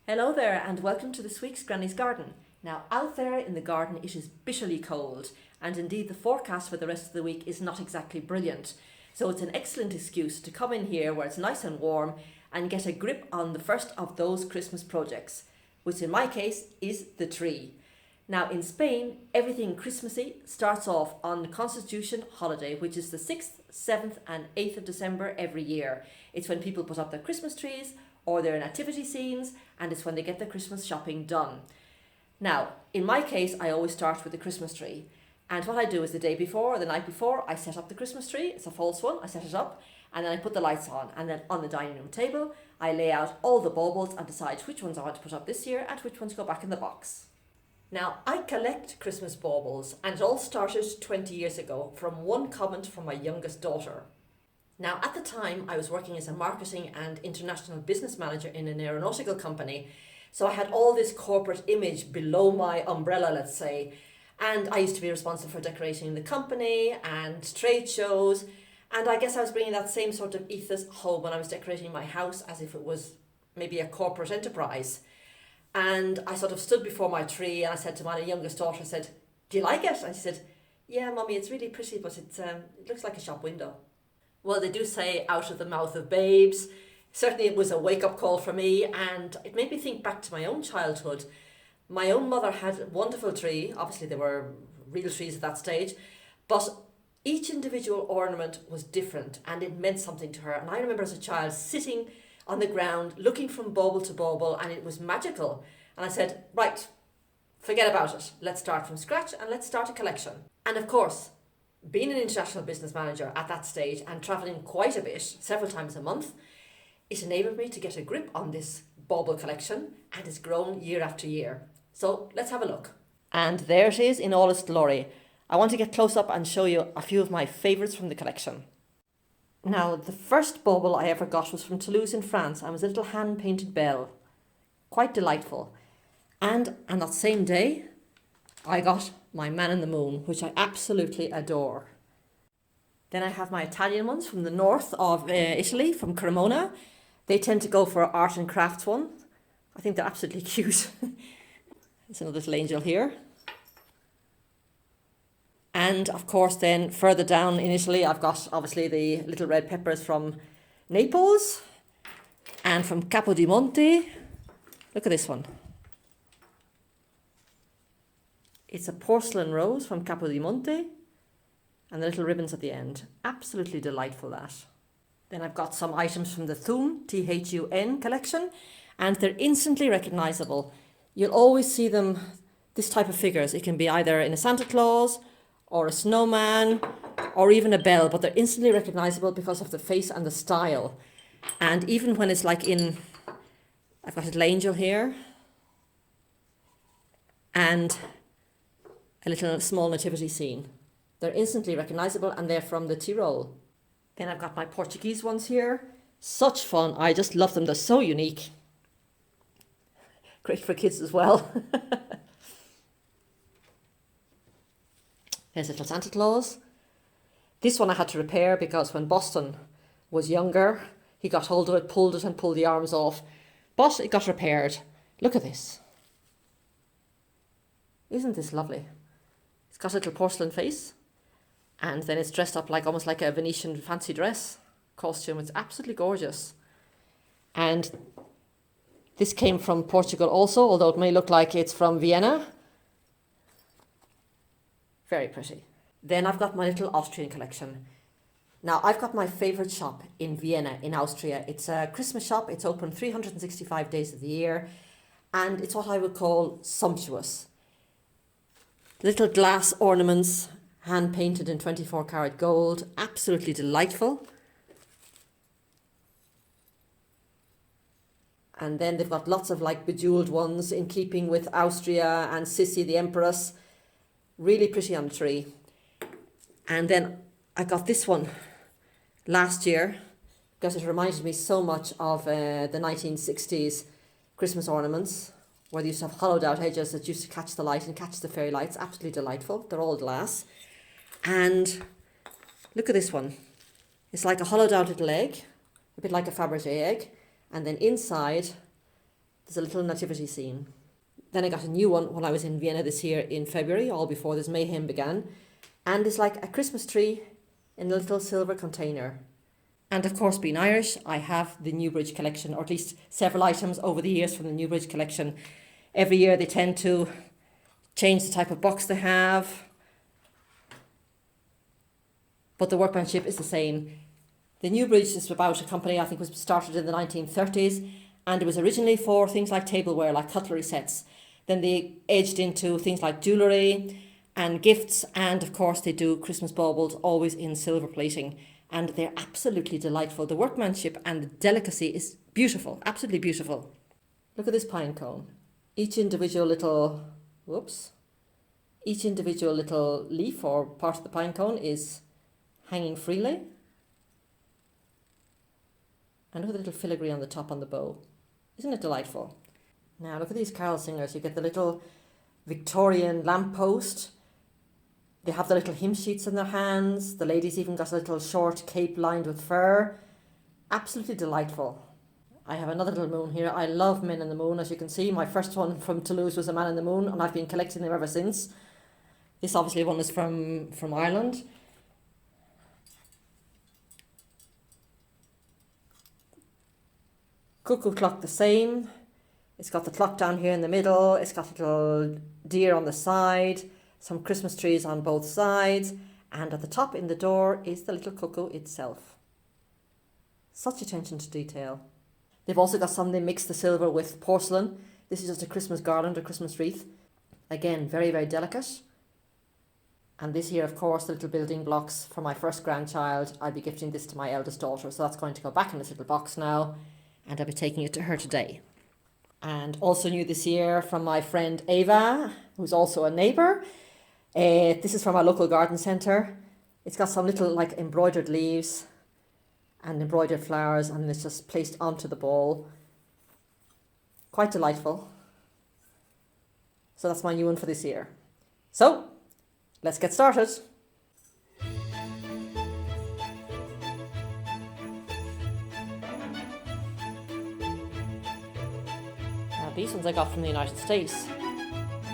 Hello there and welcome to this week's Granny's Garden. Now out there in the garden it is bitterly cold and indeed the forecast for the rest of the week is not exactly brilliant. So it's an excellent excuse to come in here where it's nice and warm and get a grip on the first of those Christmas projects, which in my case is the tree. Now in Spain, everything Christmassy starts off on the Constitution holiday, which is the 6th, 7th and 8th of December every year. It's when people put up their Christmas trees or their nativity scenes, and it's when they get their Christmas shopping done. Now, in my case, I always start with the Christmas tree. And what I do is the day before or the night before, I set up the Christmas tree. It's a false one. I set it up and then I put the lights on. And then on the dining room table, I lay out all the baubles and decide which ones I want to put up this year and which ones go back in the box. Now, I collect Christmas baubles, and it all started 20 years ago from one comment from my youngest daughter. Now, at the time, I was working as a marketing and international business manager in an aeronautical company. So I had all this corporate image below my umbrella, let's say. And I used to be responsible for decorating the company and trade shows. And I guess I was bringing that same sort of ethos home when I was decorating my house as if it was maybe a corporate enterprise. And I sort of stood before my tree and I said to my youngest daughter, I said, "Do you like it?" And she said, "Yeah, Mummy, it's really pretty, but it looks like a shop window." Well, they do say out of the mouth of babes. Certainly it was a wake-up call for me, and it made me think back to my own childhood. My own mother had a wonderful tree. Obviously there were real trees at that stage, but each individual ornament was different and it meant something to her. And I remember as a child sitting on the ground looking from bauble to bauble, and it was magical. And I said, right, forget about it. Let's start from scratch and let's start a collection. And of course, being an international business manager at that stage and travelling quite a bit, several times a month, it enabled me to get a grip on this bauble collection, and it's grown year after year. So let's have a look. And there it is in all its glory. I want to get close up and show you a few of my favourites from the collection. Now, the first bauble I ever got was from Toulouse in France and was a little hand-painted bell. Quite delightful. And on that same day, I got my Man in the Moon, which I absolutely adore. Then I have my Italian ones from the north of Italy, from Cremona. They tend to go for art and crafts one. I think they're absolutely cute. There's another little angel here. And of course then further down in Italy, I've got obviously the little red peppers from Naples and from Capodimonte. Look at this one. It's a porcelain rose from Capodimonte and the little ribbons at the end. Absolutely delightful, that. Then I've got some items from the Thun, Thun collection, and they're instantly recognisable. You'll always see them, this type of figures. It can be either in a Santa Claus or a snowman or even a bell, but they're instantly recognisable because of the face and the style. And even when it's like in, I've got a little angel here and a little small nativity scene. They're instantly recognisable and they're from the Tyrol. Then I've got my Portuguese ones here. Such fun. I just love them. They're so unique. Great for kids as well. There's little Santa Claus. This one I had to repair because when Boston was younger, he got hold of it and pulled the arms off. But it got repaired. Look at this. Isn't this lovely? It's got a little porcelain face. And then it's dressed up like almost like a Venetian fancy dress costume. It's absolutely gorgeous. And this came from Portugal also, although it may look like it's from Vienna. Very pretty. Then I've got my little Austrian collection. Now, I've got my favourite shop in Vienna, in Austria. It's a Christmas shop. It's open 365 days of the year. And it's what I would call sumptuous. Little glass ornaments, hand painted in 24 karat gold. Absolutely delightful. And then they've got lots of like bejewelled ones in keeping with Austria and Sissi the Empress. Really pretty on the tree. And then I got this one last year because it reminded me so much of the 1960s Christmas ornaments, where they used to have hollowed out edges that used to catch the light and catch the fairy lights. Absolutely delightful. They're all glass. And look at this one. It's like a hollowed out little egg, a bit like a Fabergé egg. And then inside There's a little nativity scene. Then I got a new one when I was in Vienna this year in February, all before this mayhem began. And it's like a Christmas tree in a little silver container. And of course, being Irish, I have the Newbridge collection, or at least several items over the years from the Newbridge collection. Every year they tend to change the type of box they have, but the workmanship is the same. The Newbridge is about a company I think was started in the 1930s, and it was originally for things like tableware, like cutlery sets. Then they edged into things like jewellery and gifts, and of course they do Christmas baubles, always in silver plating, and they're absolutely delightful. The workmanship and the delicacy is beautiful, absolutely beautiful. Look at this pine cone. Each individual little leaf or part of the pine cone is hanging freely. And look at the little filigree on the top on the bow. Isn't it delightful? Now look at these carol singers. You get the little Victorian lamppost. They have the little hymn sheets in their hands. The ladies even got a little short cape lined with fur. Absolutely delightful. I have another little moon here. I love men in the moon. As you can see, my first one from Toulouse was a man in the moon, and I've been collecting them ever since. This obviously one is from Ireland. Cuckoo clock the same. It's got the clock down here in the middle. It's got a little deer on the side. Some Christmas trees on both sides. And at the top in the door is the little cuckoo itself. Such attention to detail. They've also got some, they mix the silver with porcelain. This is just a Christmas garland, a Christmas wreath. Again, very, very delicate. And this here, of course, the little building blocks for my first grandchild. I'll be gifting this to my eldest daughter. So that's going to go back in this little box now. And I'll be taking it to her today. And also new this year from my friend Ava, who's also a neighbour. This is from our local garden centre. It's got some little like embroidered leaves and embroidered flowers, and it's just placed onto the ball. Quite delightful. So that's my new one for this year. So, let's get started. Now these ones I got from the United States.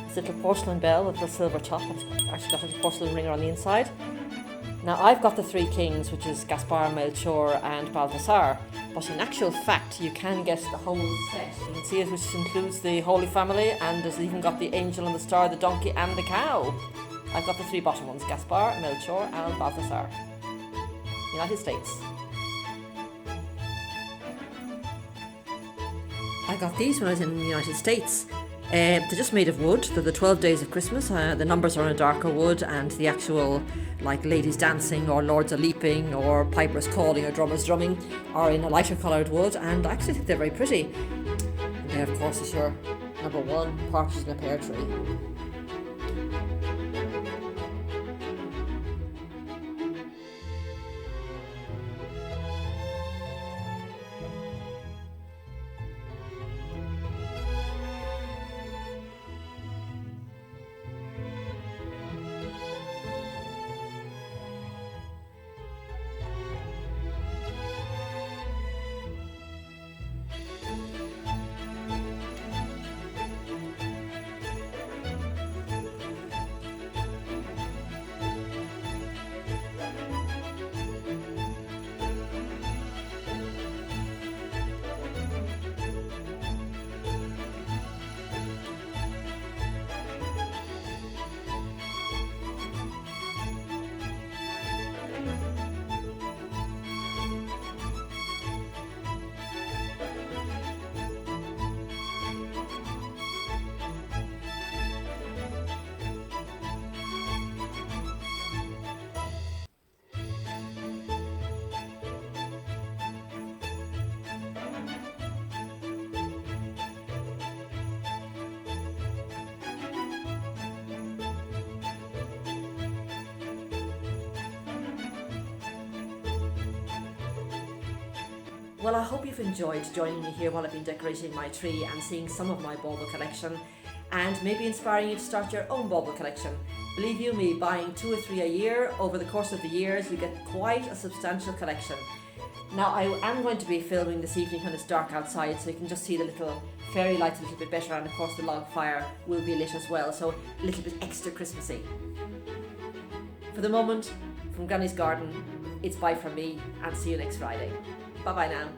This little porcelain bell with a little silver top. It's actually got a little porcelain ringer on the inside. Now I've got the three kings, which is Gaspar, Melchior and Balthasar, but in actual fact you can get the whole set. You can see it, which includes the Holy Family, and there's even got the angel and the star, the donkey and the cow. I've got the three bottom ones, Gaspar, Melchior and Balthasar. United States. I got these when I was in the United States. They're just made of wood. They're the 12 days of Christmas. The numbers are in a darker wood, and the actual like ladies dancing or lords are leaping or pipers calling or drummers drumming are in a lighter coloured wood, and I actually think they're very pretty. And there of course is your number one, partridge in a pear tree. Well, I hope you've enjoyed joining me here while I've been decorating my tree and seeing some of my bauble collection, and maybe inspiring you to start your own bauble collection. Believe you me, buying 2 or 3 a year over the course of the years, you get quite a substantial collection. Now, I am going to be filming this evening when it's dark outside, so you can just see the little fairy lights a little bit better, and of course the log fire will be lit as well, so a little bit extra Christmassy. For the moment, from Granny's Garden, it's bye from me, and see you next Friday. Bye bye now.